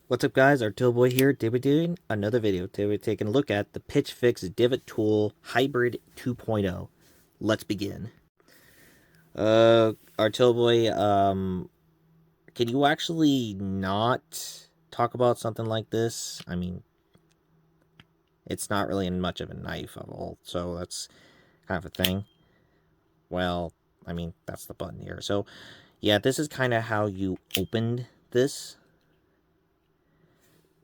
What's up, guys? Our Tool Boy here. Today we're doing another video. Today we're taking a look at the Pitchfix Divot Tool Hybrid 2.0. Let's begin. Our Tool Boy, can you actually not talk about something like this? I mean, it's not really much of a knife at all, so that's kind of a thing. Well, I mean, that's the button here. So, yeah, this is kind of how you opened this.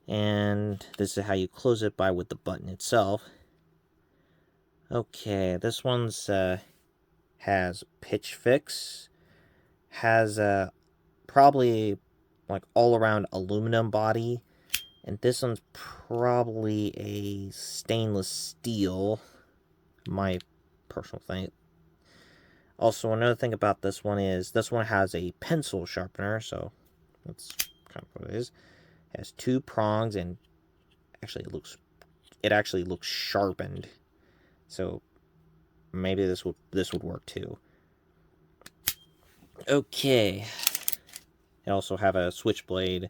And this is how you close it with the button itself. Okay, this one's has Pitchfix, has probably like all around aluminum body, and this one's probably a stainless steel. My personal thing. Also, another thing about this one is this one has a pencil sharpener, so that's kind of what it is. It has two prongs, and actually it actually looks sharpened, so maybe this would work too. Okay, it also have a switchblade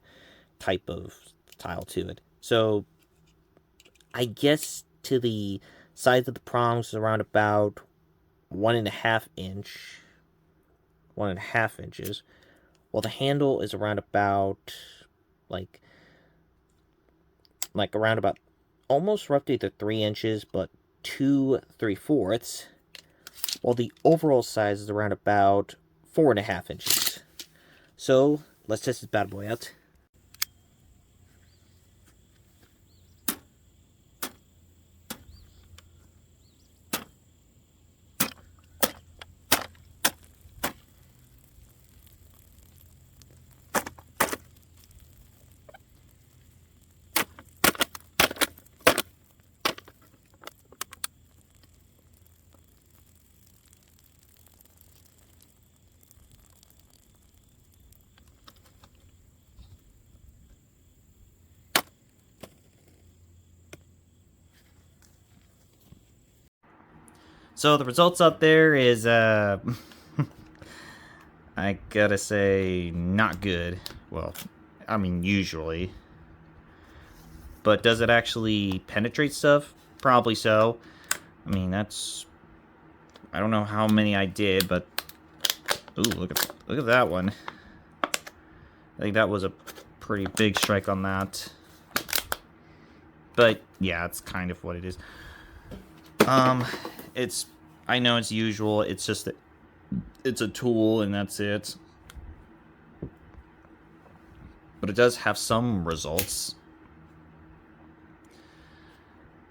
type of style to it. So I guess to the size of the prongs is around about 1.5 inches, while the handle is around about like around about almost roughly to 3 inches, but 2 3/4, while the overall size is around about 4.5 inches. So let's test this bad boy out. So the results out there is, I gotta say, not good. Well, I mean, usually. But does it actually penetrate stuff? Probably so. I mean, I don't know how many I did, but... Ooh, look at that one. I think that was a pretty big strike on that. But, yeah, it's kind of what it is. I know it's usual, it's just that it's a tool and that's it. But it does have some results.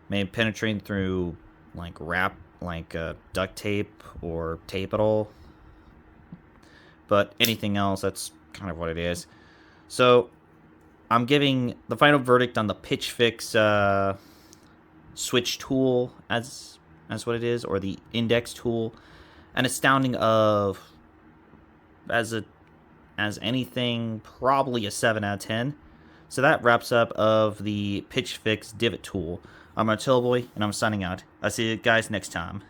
Maybe penetrating through like duct tape or tape at all. But anything else, that's kind of what it is. So I'm giving the final verdict on the Pitchfix switch tool as what it is, or the index tool, an astounding of, as anything, probably a 7 out of 10. So that wraps up of the Pitchfix divot tool. I'm Tool Boy, and I'm signing out. I'll see you guys next time.